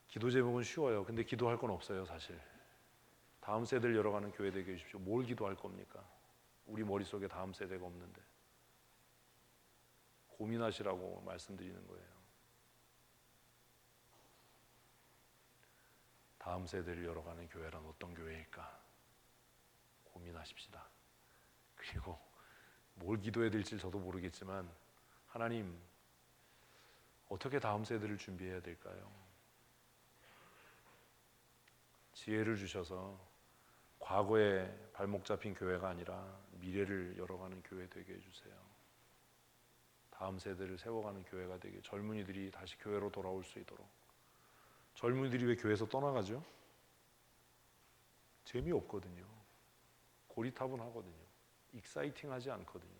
기도 제목은 쉬워요. 근데 기도할 건 없어요, 사실. 다음 세대를 열어가는 교회 되게 해주십시오. 뭘 기도할 겁니까? 우리 머릿속에 다음 세대가 없는데. 고민하시라고 말씀드리는 거예요. 다음 세대를 열어가는 교회란 어떤 교회일까? 고민하십시다. 그리고 뭘 기도해야 될지 저도 모르겠지만, 하나님, 어떻게 다음 세대를 준비해야 될까요? 지혜를 주셔서 과거에 발목 잡힌 교회가 아니라 미래를 열어가는 교회 되게 해주세요. 다음 세대를 세워가는 교회가 되게, 젊은이들이 다시 교회로 돌아올 수 있도록. 젊은이들이 왜 교회에서 떠나가죠? 재미없거든요. 고리타분하거든요. 익사이팅하지 않거든요.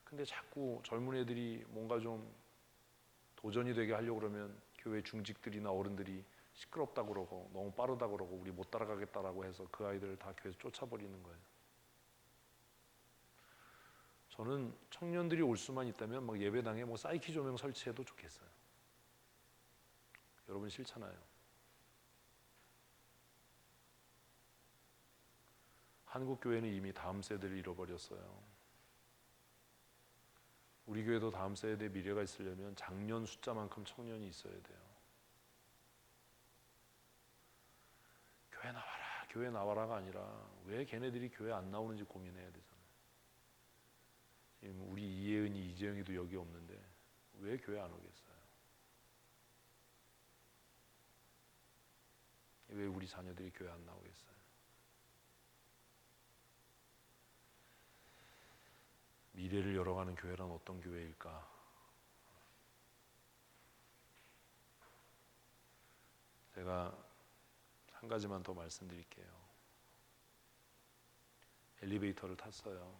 근데 자꾸 젊은 애들이 뭔가 좀 도전이 되게 하려고 그러면 교회 중직들이나 어른들이 시끄럽다고 그러고 너무 빠르다고 그러고 우리 못 따라가겠다라고 해서 그 아이들을 다 교회에서 쫓아버리는 거예요. 저는 청년들이 올 수만 있다면 막 예배당에 뭐 사이키 조명 설치해도 좋겠어요. 여러분 싫잖아요. 한국 교회는 이미 다음 세대를 잃어버렸어요. 우리 교회도 다음 세대의 미래가 있으려면 작년 숫자만큼 청년이 있어야 돼요. 교회 나와라, 교회 나와라가 아니라 왜 걔네들이 교회 안 나오는지 고민해야 되잖아요. 지금 우리 이혜은이, 이재영이도 여기 없는데 왜 교회 안 오겠어요? 왜 우리 자녀들이 교회 안 나오겠어요? 미래를 열어가는 교회란 어떤 교회일까? 제가 한 가지만 더 말씀드릴게요. 엘리베이터를 탔어요.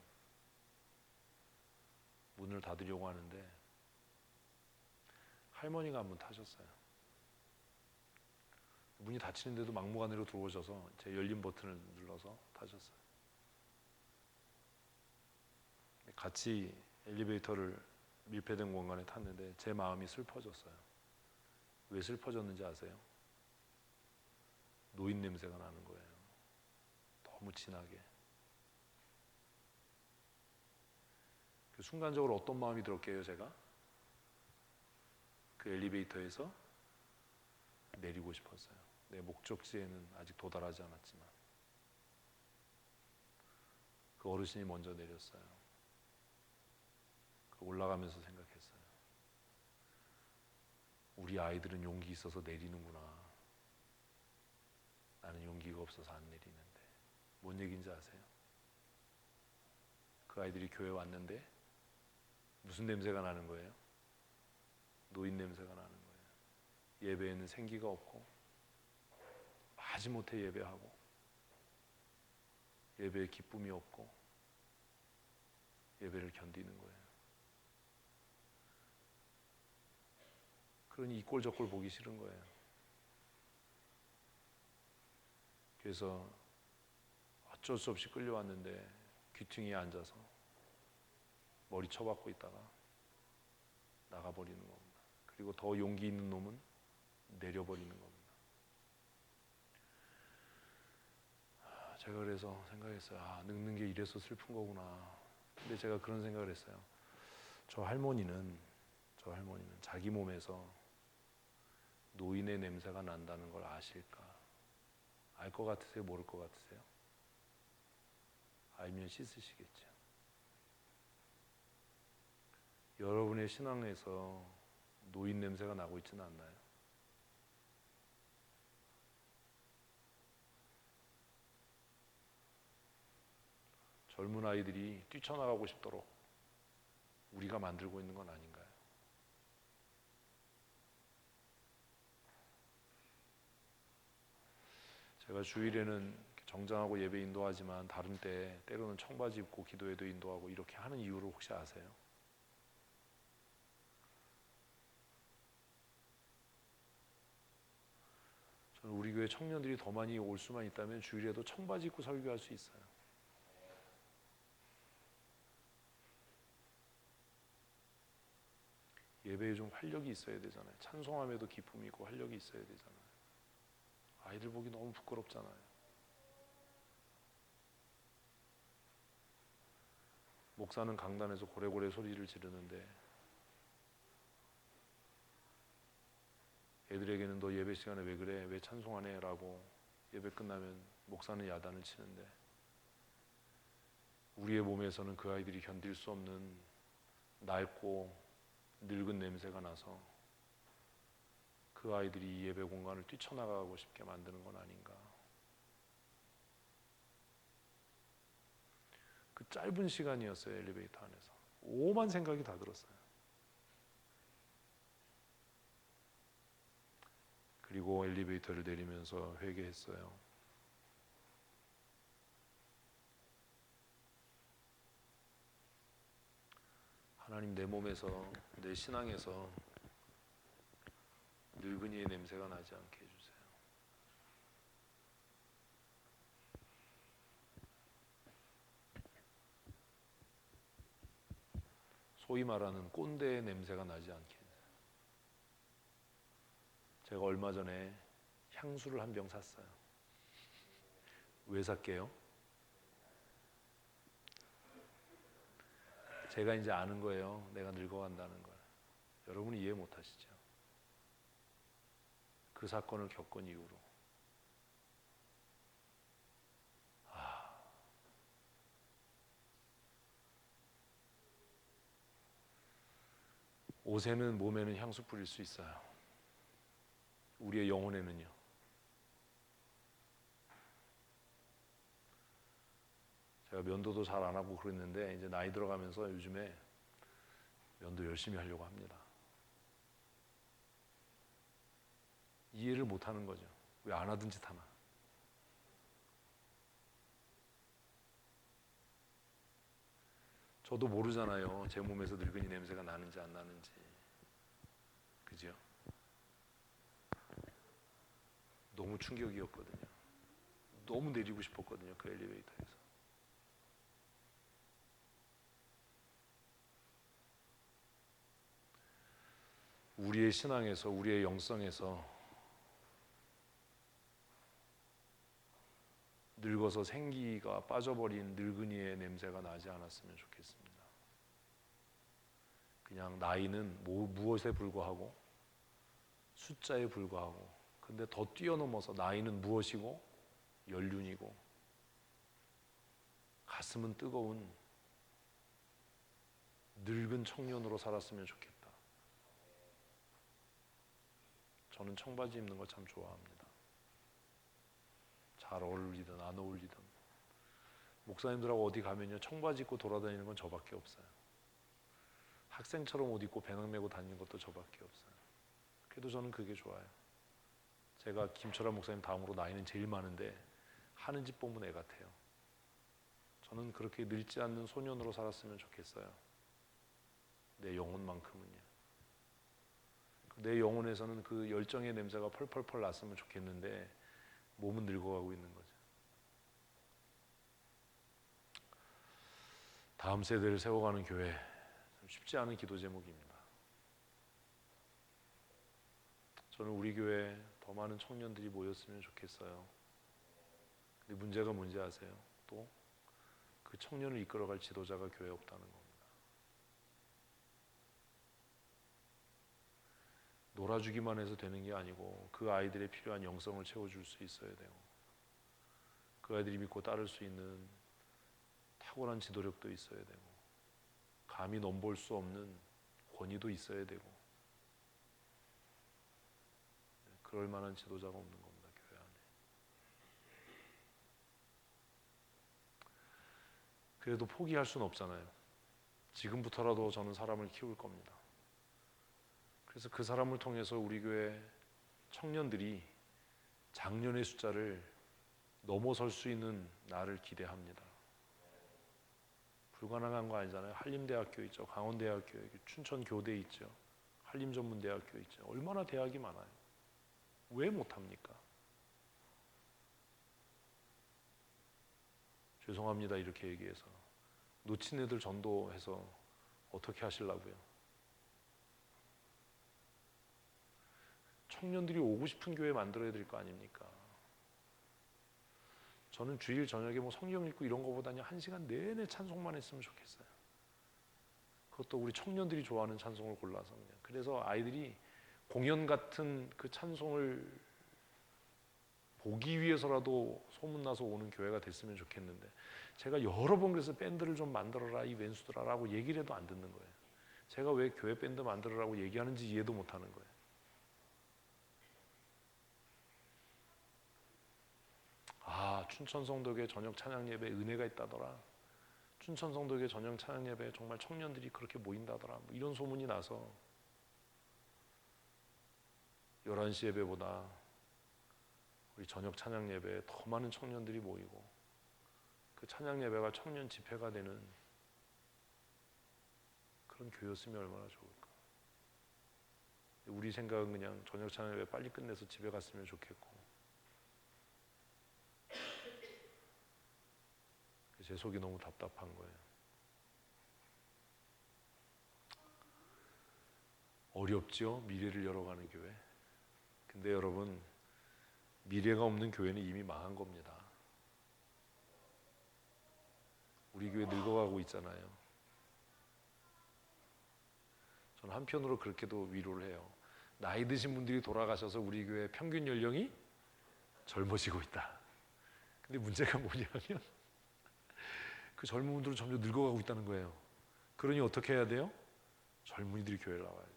문을 닫으려고 하는데 할머니가 한 분 타셨어요. 문이 닫히는데도 막무가내로 들어오셔서 제 열린 버튼을 눌러서 타셨어요. 같이 엘리베이터를 밀폐된 공간에 탔는데 제 마음이 슬퍼졌어요. 왜 슬퍼졌는지 아세요? 노인 냄새가 나는 거예요. 너무 진하게. 순간적으로 어떤 마음이 들었게요, 제가? 그 엘리베이터에서 내리고 싶었어요. 내 목적지에는 아직 도달하지 않았지만. 그 어르신이 먼저 내렸어요. 올라가면서 생각했어요. 우리 아이들은 용기 있어서 내리는구나. 나는 용기가 없어서 안 내리는데. 뭔 얘기인지 아세요? 그 아이들이 교회 왔는데 무슨 냄새가 나는 거예요? 노인 냄새가 나는 거예요. 예배에는 생기가 없고 마지못해 예배하고 예배에 기쁨이 없고 예배를 견디는 거예요. 그러니 이 꼴 저 꼴 보기 싫은 거예요. 그래서 어쩔 수 없이 끌려왔는데 귀퉁이에 앉아서 머리 쳐박고 있다가 나가버리는 겁니다. 그리고 더 용기 있는 놈은 내려버리는 겁니다. 제가 그래서 생각했어요. 늙는 게 이래서 슬픈 거구나. 근데 제가 그런 생각을 했어요. 저 할머니는 자기 몸에서 노인의 냄새가 난다는 걸 아실까? 알 것 같으세요? 모를 것 같으세요? 알면 씻으시겠죠. 여러분의 신앙에서 노인 냄새가 나고 있지는 않나요? 젊은 아이들이 뛰쳐나가고 싶도록 우리가 만들고 있는 건 아닌가요? 제가 주일에는 정장하고 예배 인도하지만 다른 때 때로는 청바지 입고 기도회도 인도하고 이렇게 하는 이유를 혹시 아세요? 저는 우리 교회 청년들이 더 많이 올 수만 있다면 주일에도 청바지 입고 설교할 수 있어요. 예배에 좀 활력이 있어야 되잖아요. 찬송함에도 기쁨이 있고 활력이 있어야 되잖아요. 아이들 보기 너무 부끄럽잖아요. 목사는 강단에서 고래고래 소리를 지르는데 애들에게는 너 예배 시간에 왜 그래? 왜 찬송하네? 라고 예배 끝나면 목사는 야단을 치는데 우리의 몸에서는 그 아이들이 견딜 수 없는 낡고 늙은 냄새가 나서 그 아이들이 이 예배 공간을 뛰쳐나가고 싶게 만드는 건 아닌가. 그 짧은 시간이었어요. 엘리베이터 안에서 오만 생각이 다 들었어요. 그리고 엘리베이터를 내리면서 회개했어요. 하나님, 내 몸에서, 내 신앙에서 늙은이의 냄새가 나지 않게 해주세요. 소위 말하는 꼰대의 냄새가 나지 않게 해주세요. 제가 얼마 전에 향수를 한 병 샀어요. 왜 샀게요? 제가 이제 아는 거예요. 내가 늙어간다는 걸. 여러분이 이해 못 하시죠? 그 사건을 겪은 이후로 옷에는 몸에는 향수 뿌릴 수 있어요. 우리의 영혼에는요. 제가 면도도 잘 안 하고 그랬는데 이제 나이 들어가면서 요즘에 면도 열심히 하려고 합니다. 이해를 못 하는 거죠. 왜 안 하던 짓 하나. 저도 모르잖아요. 제 몸에서 늙은이 냄새가 나는지 안 나는지. 그죠? 너무 충격이었거든요. 너무 내리고 싶었거든요. 그 엘리베이터에서. 우리의 신앙에서, 우리의 영성에서 늙어서 생기가 빠져버린 늙은이의 냄새가 나지 않았으면 좋겠습니다. 그냥 나이는 무엇에 불과하고 숫자에 불과하고, 근데 더 뛰어넘어서 나이는 무엇이고 연륜이고 가슴은 뜨거운 늙은 청년으로 살았으면 좋겠다. 저는 청바지 입는 거 참 좋아합니다. 잘 어울리든 안 어울리든. 목사님들하고 어디 가면요, 청바지 입고 돌아다니는 건 저밖에 없어요. 학생처럼 옷 입고 배낭 메고 다니는 것도 저밖에 없어요. 그래도 저는 그게 좋아요. 제가 김철환 목사님 다음으로 나이는 제일 많은데 하는 짓 보면 애 같아요. 저는 그렇게 늙지 않는 소년으로 살았으면 좋겠어요. 내 영혼만큼은요. 내 영혼에서는 그 열정의 냄새가 펄펄펄 났으면 좋겠는데 몸은 늙어가고 있는 거죠. 다음 세대를 세워가는 교회, 쉽지 않은 기도 제목입니다. 저는 우리 교회에 더 많은 청년들이 모였으면 좋겠어요. 근데 문제가 뭔지 아세요? 또 그 청년을 이끌어갈 지도자가 교회에 없다는 겁니다. 놀아주기만 해서 되는 게 아니고 그 아이들의 필요한 영성을 채워줄 수 있어야 되고, 그 아이들이 믿고 따를 수 있는 탁월한 지도력도 있어야 되고, 감히 넘볼 수 없는 권위도 있어야 되고, 그럴 만한 지도자가 없는 겁니다. 교회 안에. 그래도 포기할 수는 없잖아요. 지금부터라도 저는 사람을 키울 겁니다. 그래서 그 사람을 통해서 우리 교회 청년들이 작년의 숫자를 넘어설 수 있는 날을 기대합니다. 불가능한 거 아니잖아요. 한림대학교 있죠, 강원대학교, 춘천교대 있죠, 한림전문대학교 있죠. 얼마나 대학이 많아요. 왜 못합니까? 죄송합니다 이렇게 얘기해서. 놓친 애들 전도해서 어떻게 하시려고요? 청년들이 오고 싶은 교회 만들어야 될 거 아닙니까? 저는 주일 저녁에 뭐 성경 읽고 이런 거보다는 1시간 내내 찬송만 했으면 좋겠어요. 그것도 우리 청년들이 좋아하는 찬송을 골라서 그냥. 그래서 아이들이 공연 같은 그 찬송을 보기 위해서라도 소문나서 오는 교회가 됐으면 좋겠는데, 제가 여러 번 그래서 밴드를 좀 만들어라 이 왼수들아라고 얘기를 해도 안 듣는 거예요. 제가 왜 교회 밴드 만들어라고 얘기하는지 이해도 못하는 거예요. 춘천성도교회 저녁 찬양 예배에 은혜가 있다더라. 춘천성도교회 저녁 찬양 예배에 정말 청년들이 그렇게 모인다더라. 뭐 이런 소문이 나서 11시 예배보다 우리 저녁 찬양 예배에 더 많은 청년들이 모이고 그 찬양 예배가 청년 집회가 되는 그런 교회였으면 얼마나 좋을까. 우리 생각은 그냥 저녁 찬양 예배 빨리 끝내서 집에 갔으면 좋겠고, 제 속이 너무 답답한 거예요. 어렵죠? 미래를 열어가는 교회. 근데 여러분, 미래가 없는 교회는 이미 망한 겁니다. 우리 교회 늙어가고 있잖아요. 저는 한편으로 그렇게도 위로를 해요. 나이 드신 분들이 돌아가셔서 우리 교회 평균 연령이 젊어지고 있다. 근데 문제가 뭐냐면 그 젊은 분들은 점점 늙어가고 있다는 거예요. 그러니 어떻게 해야 돼요? 젊은이들이 교회를 나와야죠.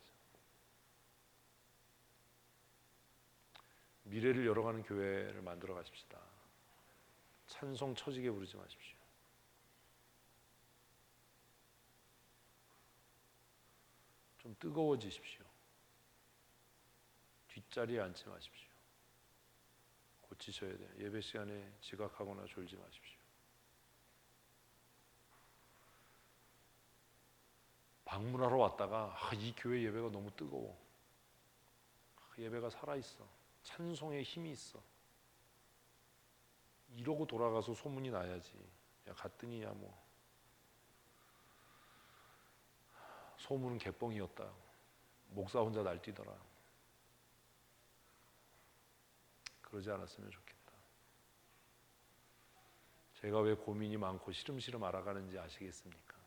미래를 열어가는 교회를 만들어 가십시다. 찬송 처지게 부르지 마십시오. 좀 뜨거워지십시오. 뒷자리에 앉지 마십시오. 고치셔야 돼요. 예배 시간에 지각하거나 졸지 마십시오. 방문하러 왔다가 이 교회 예배가 너무 뜨거워. 예배가 살아있어. 찬송에 힘이 있어. 이러고 돌아가서 소문이 나야지. 야 갔더니 뭐 소문은 개뻥이었다. 목사 혼자 날뛰더라. 그러지 않았으면 좋겠다. 제가 왜 고민이 많고 시름시름 알아가는지 아시겠습니까?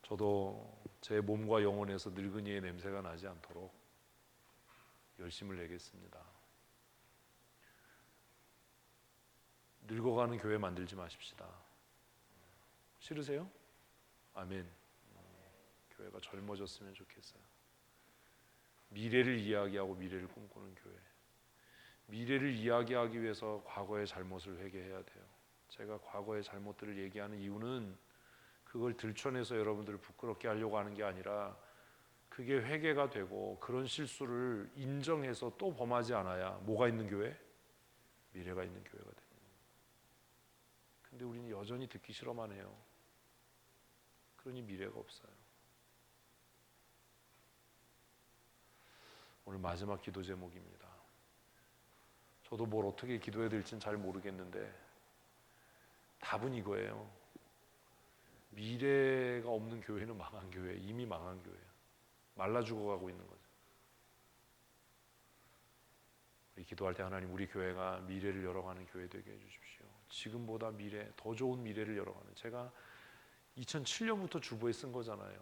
저도 제 몸과 영혼에서 늙은이의 냄새가 나지 않도록 열심을 내겠습니다. 늙어가는 교회 만들지 마십시다. 싫으세요? 아멘. 교회가 젊어졌으면 좋겠어요. 미래를 이야기하고 미래를 꿈꾸는 교회. 미래를 이야기하기 위해서 과거의 잘못을 회개해야 돼요. 제가 과거의 잘못들을 얘기하는 이유는 그걸 들춰내서 여러분들을 부끄럽게 하려고 하는 게 아니라 그게 회개가 되고 그런 실수를 인정해서 또 범하지 않아야 뭐가 있는 교회? 미래가 있는 교회가 됩니다. 근데 우리는 여전히 듣기 싫어만 해요. 그러니 미래가 없어요. 오늘 마지막 기도 제목입니다. 저도 뭘 어떻게 기도해야 될지는 잘 모르겠는데 답은 이거예요. 미래가 없는 교회는 망한 교회, 이미 망한 교회예요. 말라 죽어가고 있는 거죠. 우리 기도할 때 하나님 우리 교회가 미래를 열어가는 교회 되게 해주십시오. 지금보다 미래, 더 좋은 미래를 열어가는. 제가 2007년부터 주보에 쓴 거잖아요.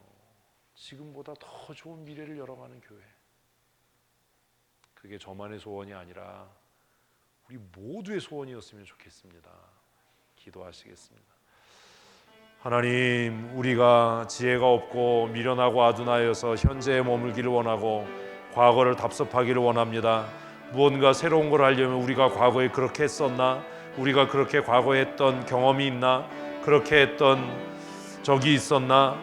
지금보다 더 좋은 미래를 열어가는 교회. 그게 저만의 소원이 아니라 우리 모두의 소원이었으면 좋겠습니다. 기도하시겠습니다. 하나님, 우리가 지혜가 없고 미련하고 아둔하여서 현재에 머물기를 원하고 과거를 답습하기를 원합니다. 무언가 새로운 걸 하려면 우리가 과거에 그렇게 했었나? 우리가 그렇게 과거에 했던 경험이 있나? 그렇게 했던 적이 있었나?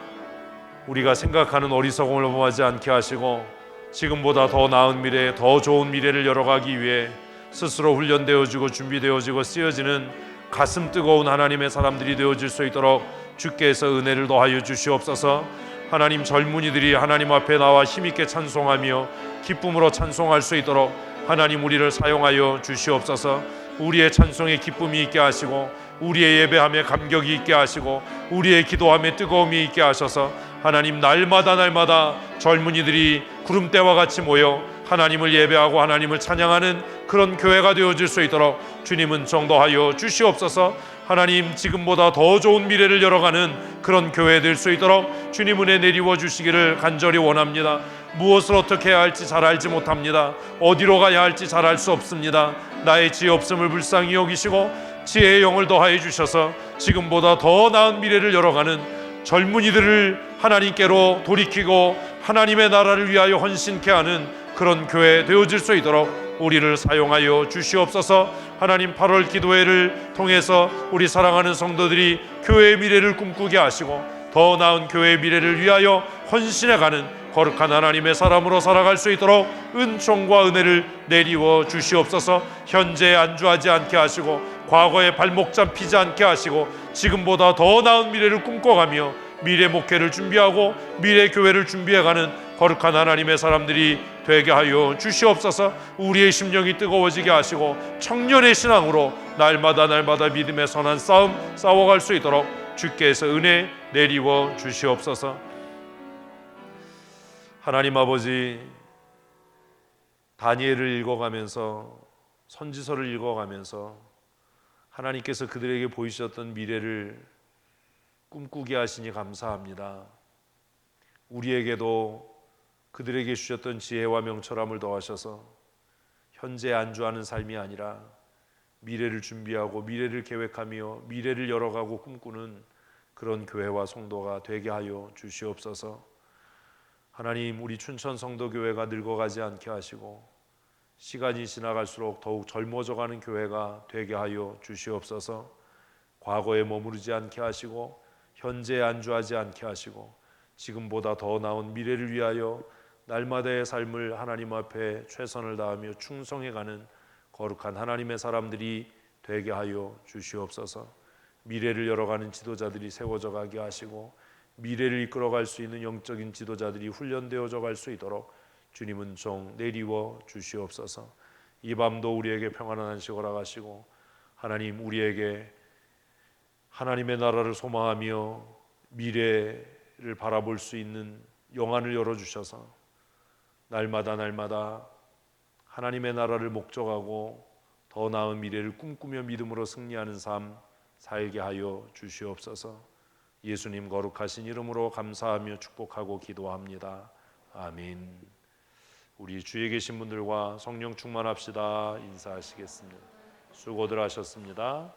우리가 생각하는 어리석음을 범하지 않게 하시고 지금보다 더 나은 미래, 더 좋은 미래를 열어가기 위해 스스로 훈련되어지고 준비되어지고 쓰여지는 가슴 뜨거운 하나님의 사람들이 되어질 수 있도록 주께서 은혜를 더하여 주시옵소서. 하나님, 젊은이들이 하나님 앞에 나와 힘있게 찬송하며 기쁨으로 찬송할 수 있도록 하나님 우리를 사용하여 주시옵소서. 우리의 찬송에 기쁨이 있게 하시고 우리의 예배함에 감격이 있게 하시고 우리의 기도함에 뜨거움이 있게 하셔서 하나님, 날마다 젊은이들이 구름대와 같이 모여 하나님을 예배하고 하나님을 찬양하는 그런 교회가 되어질 수 있도록 주님은 정도하여 주시옵소서. 하나님, 지금보다 더 좋은 미래를 열어가는 그런 교회 될 수 있도록 주님 은혜 내리워 주시기를 간절히 원합니다. 무엇을 어떻게 해야 할지 잘 알지 못합니다. 어디로 가야 할지 잘 알 수 없습니다. 나의 지혜 없음을 불쌍히 여기시고 지혜의 영을 더하여 주셔서 지금보다 더 나은 미래를 열어가는 젊은이들을 하나님께로 돌이키고 하나님의 나라를 위하여 헌신케 하는 그런 교회 되어질 수 있도록 우리를 사용하여 주시옵소서. 하나님, 8월 기도회를 통해서 우리 사랑하는 성도들이 교회의 미래를 꿈꾸게 하시고 더 나은 교회의 미래를 위하여 헌신해가는 거룩한 하나님의 사람으로 살아갈 수 있도록 은총과 은혜를 내리워 주시옵소서. 현재에 안주하지 않게 하시고 과거에 발목 잡히지 않게 하시고 지금보다 더 나은 미래를 꿈꿔가며 미래 목회를 준비하고 미래 교회를 준비해가는 거룩한 하나님의 사람들이 되게 하여 주시옵소서. 우리의 심령이 뜨거워지게 하시고 청년의 신앙으로 날마다 믿음의 선한 싸움 싸워갈 수 있도록 주께서 은혜 내리워 주시옵소서. 하나님 아버지, 다니엘을 읽어가면서 선지서를 읽어가면서 하나님께서 그들에게 보이셨던 미래를 꿈꾸게 하시니 감사합니다. 우리에게도 그들에게 주셨던 지혜와 명철함을 더하셔서 현재에 안주하는 삶이 아니라 미래를 준비하고 미래를 계획하며 미래를 열어가고 꿈꾸는 그런 교회와 성도가 되게 하여 주시옵소서. 하나님, 우리 춘천 성도교회가 늙어가지 않게 하시고 시간이 지나갈수록 더욱 젊어져가는 교회가 되게 하여 주시옵소서. 과거에 머무르지 않게 하시고 현재에 안주하지 않게 하시고 지금보다 더 나은 미래를 위하여 날마다의 삶을 하나님 앞에 최선을 다하며 충성해가는 거룩한 하나님의 사람들이 되게 하여 주시옵소서. 미래를 열어가는 지도자들이 세워져 가게 하시고 미래를 이끌어갈 수 있는 영적인 지도자들이 훈련되어져 갈 수 있도록 주님은 종 내리워 주시옵소서. 이 밤도 우리에게 평안한 안식을 허락하시고 하나님, 우리에게 하나님의 나라를 소망하며 미래를 바라볼 수 있는 영안을 열어주셔서 날마다 하나님의 나라를 목적하고 더 나은 미래를 꿈꾸며 믿음으로 승리하는 삶 살게 하여 주시옵소서. 예수님 거룩하신 이름으로 감사하며 축복하고 기도합니다. 아멘. 우리 주위에 계신 분들과 성령 충만합시다. 인사하시겠습니다. 수고들 하셨습니다.